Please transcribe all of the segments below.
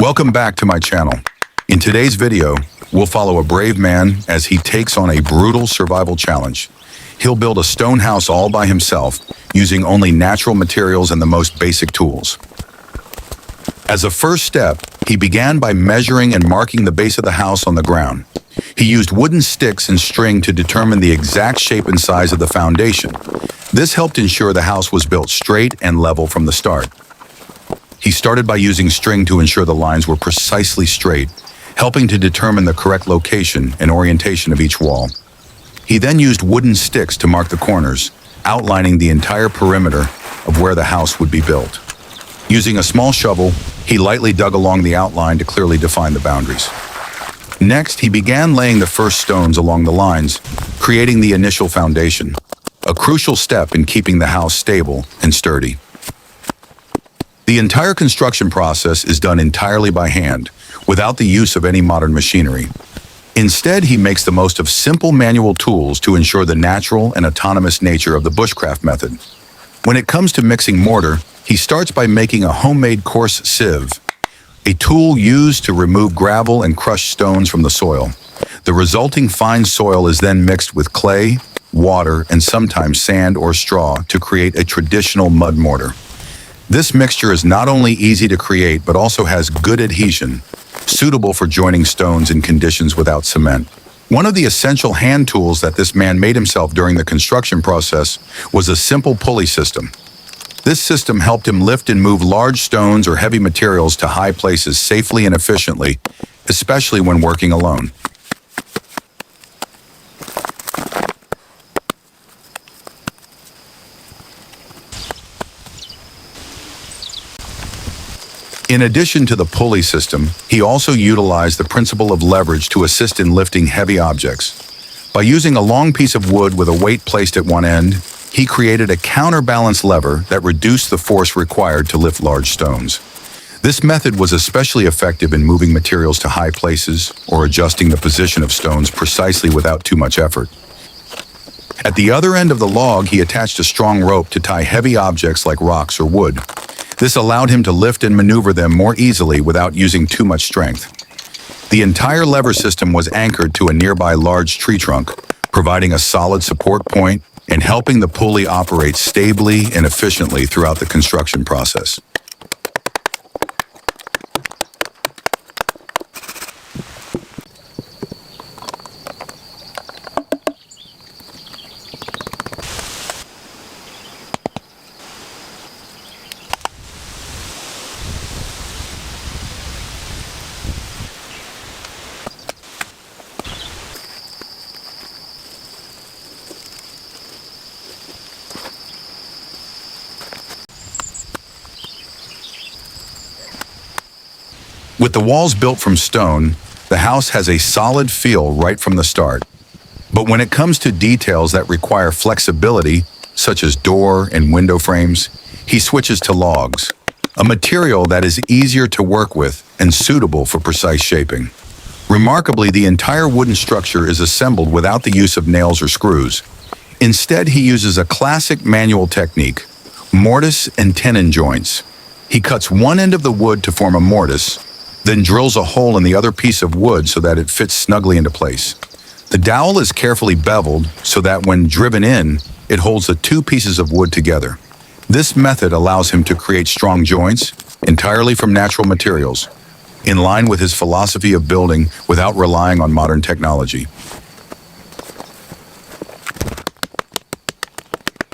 Welcome back to my channel. In today's video, we'll follow a brave man as he takes on a brutal survival challenge. He'll build a stone house all by himself, using only natural materials and the most basic tools. As a first step, he began by measuring and marking the base of the house on the ground. He used wooden sticks and string to determine the exact shape and size of the foundation. This helped ensure the house was built straight and level from the start. He started by using string to ensure the lines were precisely straight, helping to determine the correct location and orientation of each wall. He then used wooden sticks to mark the corners, outlining the entire perimeter of where the house would be built. Using a small shovel, he lightly dug along the outline to clearly define the boundaries. Next, he began laying the first stones along the lines, creating the initial foundation, a crucial step in keeping the house stable and sturdy. The entire construction process is done entirely by hand, without the use of any modern machinery. Instead, he makes the most of simple manual tools to ensure the natural and autonomous nature of the bushcraft method. When it comes to mixing mortar, he starts by making a homemade coarse sieve, a tool used to remove gravel and crushed stones from the soil. The resulting fine soil is then mixed with clay, water, and sometimes sand or straw to create a traditional mud mortar. This mixture is not only easy to create, but also has good adhesion, suitable for joining stones in conditions without cement. One of the essential hand tools that this man made himself during the construction process was a simple pulley system. This system helped him lift and move large stones or heavy materials to high places safely and efficiently, especially when working alone. In addition to the pulley system, he also utilized the principle of leverage to assist in lifting heavy objects. By using a long piece of wood with a weight placed at one end, he created a counterbalance lever that reduced the force required to lift large stones. This method was especially effective in moving materials to high places or adjusting the position of stones precisely without too much effort. At the other end of the log, he attached a strong rope to tie heavy objects like rocks or wood. This allowed him to lift and maneuver them more easily without using too much strength. The entire lever system was anchored to a nearby large tree trunk, providing a solid support point and helping the pulley operate stably and efficiently throughout the construction process. With the walls built from stone, the house has a solid feel right from the start. But when it comes to details that require flexibility, such as door and window frames, he switches to logs, a material that is easier to work with and suitable for precise shaping. Remarkably, the entire wooden structure is assembled without the use of nails or screws. Instead, he uses a classic manual technique, mortise and tenon joints. He cuts one end of the wood to form a mortise, then drills a hole in the other piece of wood so that it fits snugly into place. The dowel is carefully beveled so that when driven in, it holds the two pieces of wood together. This method allows him to create strong joints entirely from natural materials, in line with his philosophy of building without relying on modern technology.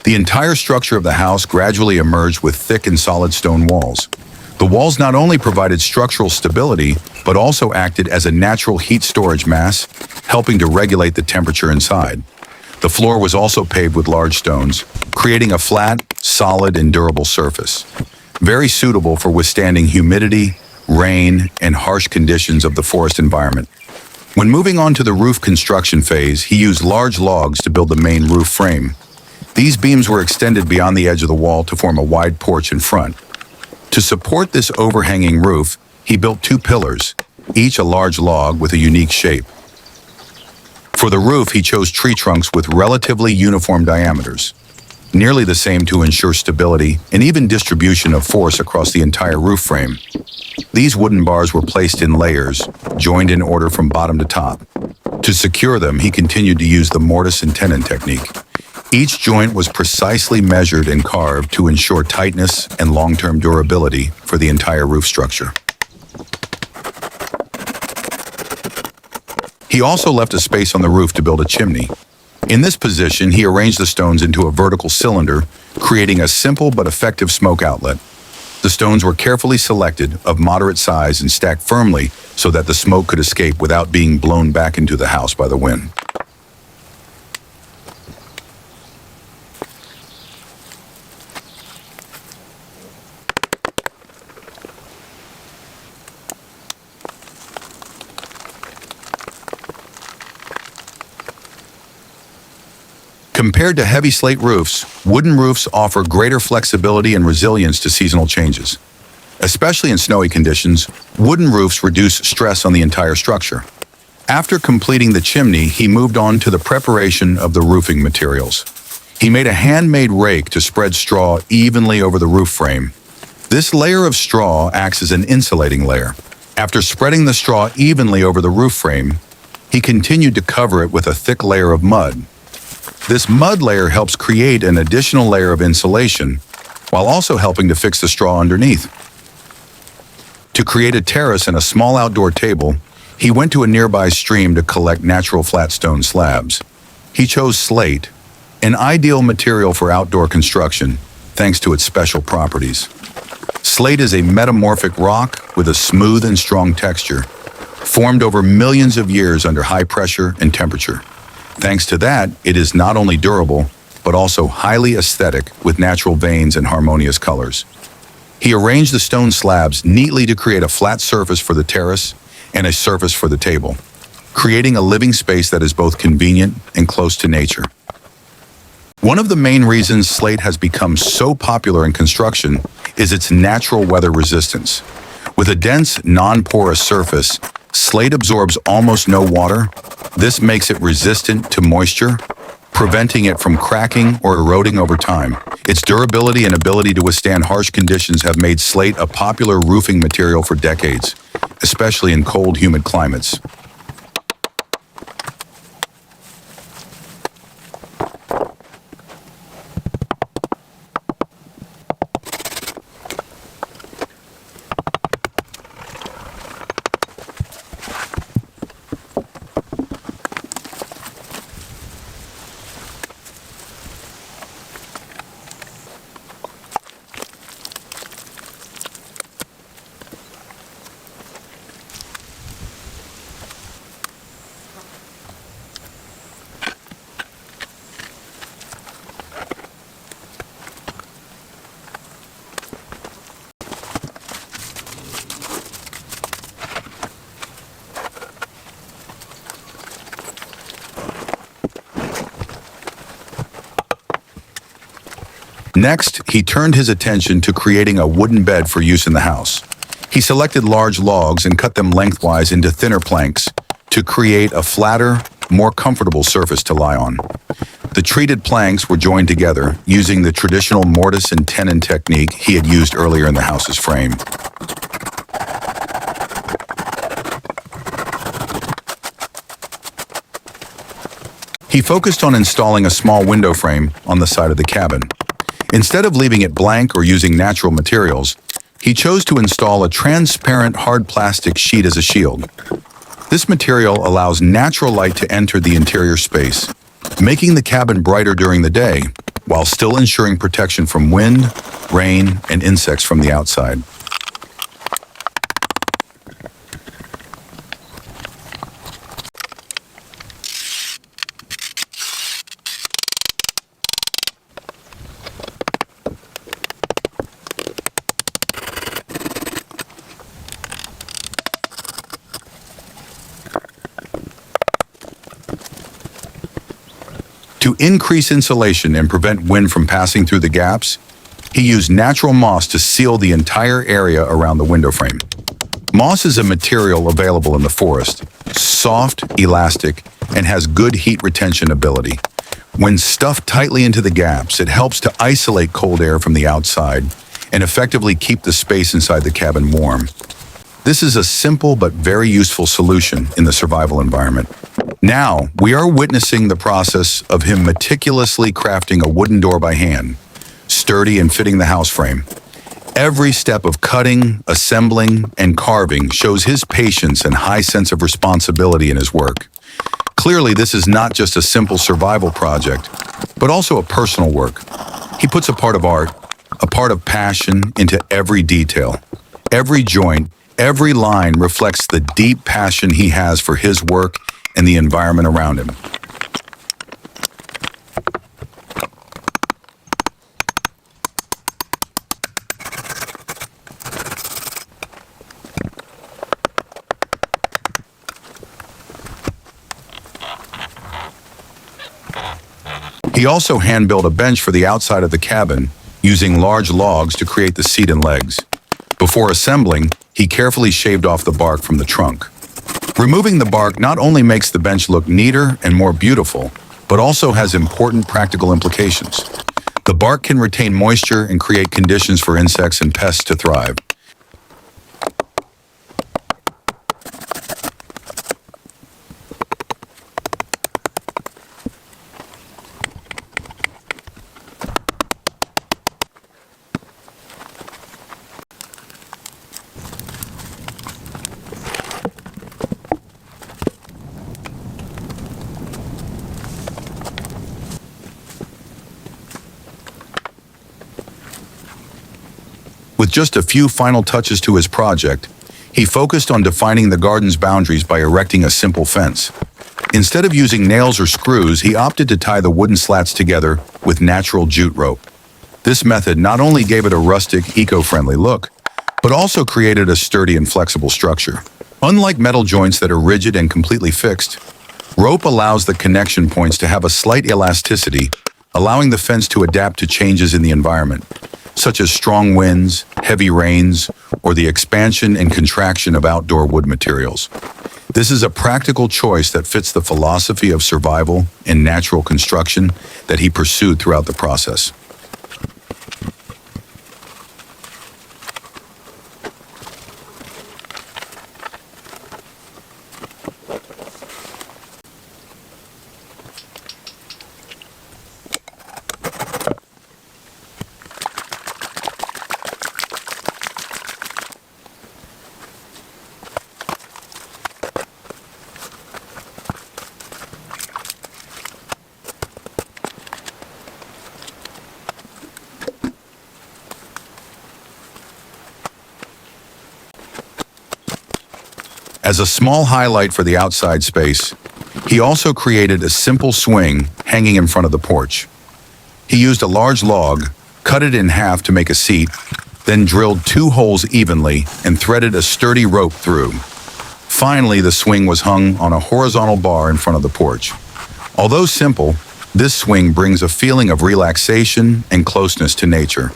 The entire structure of the house gradually emerged with thick and solid stone walls. The walls not only provided structural stability, but also acted as a natural heat storage mass, helping to regulate the temperature inside. The floor was also paved with large stones, creating a flat, solid, and durable surface, very suitable for withstanding humidity, rain, and harsh conditions of the forest environment. When moving on to the roof construction phase, he used large logs to build the main roof frame. These beams were extended beyond the edge of the wall to form a wide porch in front. To support this overhanging roof, he built two pillars, each a large log with a unique shape. For the roof, he chose tree trunks with relatively uniform diameters. nearly the same to ensure stability and even distribution of force across the entire roof frame. These wooden bars were placed in layers, joined in order from bottom to top. To secure them, he continued to use the mortise and tenon technique. Each joint was precisely measured and carved to ensure tightness and long-term durability for the entire roof structure. He also left a space on the roof to build a chimney. In this position, he arranged the stones into a vertical cylinder, creating a simple but effective smoke outlet. The stones were carefully selected, of moderate size, and stacked firmly so that the smoke could escape without being blown back into the house by the wind. Compared to heavy slate roofs, wooden roofs offer greater flexibility and resilience to seasonal changes. Especially in snowy conditions, wooden roofs reduce stress on the entire structure. After completing the chimney, he moved on to the preparation of the roofing materials. He made a handmade rake to spread straw evenly over the roof frame. This layer of straw acts as an insulating layer. After spreading the straw evenly over the roof frame, he continued to cover it with a thick layer of mud. This mud layer helps create an additional layer of insulation, while also helping to fix the straw underneath. To create a terrace and a small outdoor table, he went to a nearby stream to collect natural flat stone slabs. He chose slate, an ideal material for outdoor construction, thanks to its special properties. Slate is a metamorphic rock with a smooth and strong texture, formed over millions of years under high pressure and temperature. Thanks to that, it is not only durable, but also highly aesthetic with natural veins and harmonious colors. He arranged the stone slabs neatly to create a flat surface for the terrace and a surface for the table, creating a living space that is both convenient and close to nature. One of the main reasons slate has become so popular in construction is its natural weather resistance. With a dense, non-porous surface, slate absorbs almost no water. This makes it resistant to moisture, preventing it from cracking or eroding over time. Its durability and ability to withstand harsh conditions have made slate a popular roofing material for decades, especially in cold, humid climates. Next, he turned his attention to creating a wooden bed for use in the house. He selected large logs and cut them lengthwise into thinner planks to create a flatter, more comfortable surface to lie on. The treated planks were joined together using the traditional mortise and tenon technique he had used earlier in the house's frame. He focused on installing a small window frame on the side of the cabin. Instead of leaving it blank or using natural materials, he chose to install a transparent hard plastic sheet as a shield. This material allows natural light to enter the interior space, making the cabin brighter during the day, while still ensuring protection from wind, rain, and insects from the outside. To increase insulation and prevent wind from passing through the gaps, he used natural moss to seal the entire area around the window frame. Moss is a material available in the forest, soft, elastic, and has good heat retention ability. When stuffed tightly into the gaps, it helps to isolate cold air from the outside and effectively keep the space inside the cabin warm. This is a simple but very useful solution in the survival environment. Now, we are witnessing the process of him meticulously crafting a wooden door by hand, sturdy and fitting the house frame. Every step of cutting, assembling, and carving shows his patience and high sense of responsibility in his work. Clearly, this is not just a simple survival project, but also a personal work. He puts a part of art, a part of passion into every detail. Every joint, every line reflects the deep passion he has for his work and the environment around him. He also hand-built a bench for the outside of the cabin, using large logs to create the seat and legs. Before assembling, he carefully shaved off the bark from the trunk. Removing the bark not only makes the bench look neater and more beautiful, but also has important practical implications. The bark can retain moisture and create conditions for insects and pests to thrive. With just a few final touches to his project, he focused on defining the garden's boundaries by erecting a simple fence. Instead of using nails or screws, he opted to tie the wooden slats together with natural jute rope. This method not only gave it a rustic, eco-friendly look, but also created a sturdy and flexible structure. Unlike metal joints that are rigid and completely fixed, rope allows the connection points to have a slight elasticity, allowing the fence to adapt to changes in the environment, such as strong winds, heavy rains, or the expansion and contraction of outdoor wood materials. This is a practical choice that fits the philosophy of survival and natural construction that he pursued throughout the process. As a small highlight for the outside space, he also created a simple swing hanging in front of the porch. He used a large log, cut it in half to make a seat, then drilled 2 holes evenly and threaded a sturdy rope through. Finally, the swing was hung on a horizontal bar in front of the porch. Although simple, this swing brings a feeling of relaxation and closeness to nature,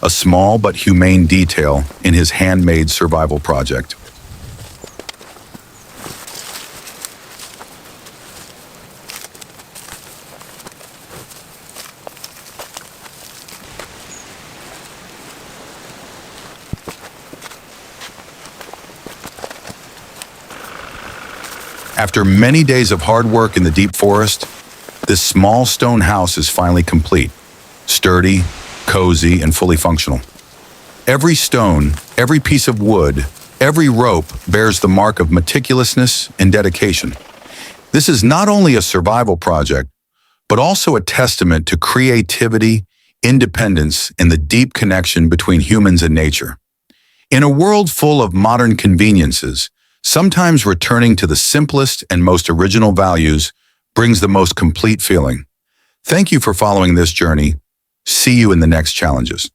a small but humane detail in his handmade survival project. After many days of hard work in the deep forest, this small stone house is finally complete, sturdy, cozy, and fully functional. Every stone, every piece of wood, every rope bears the mark of meticulousness and dedication. This is not only a survival project, but also a testament to creativity, independence, and the deep connection between humans and nature. In a world full of modern conveniences, sometimes returning to the simplest and most original values brings the most complete feeling. Thank you for following this journey. See you in the next challenges.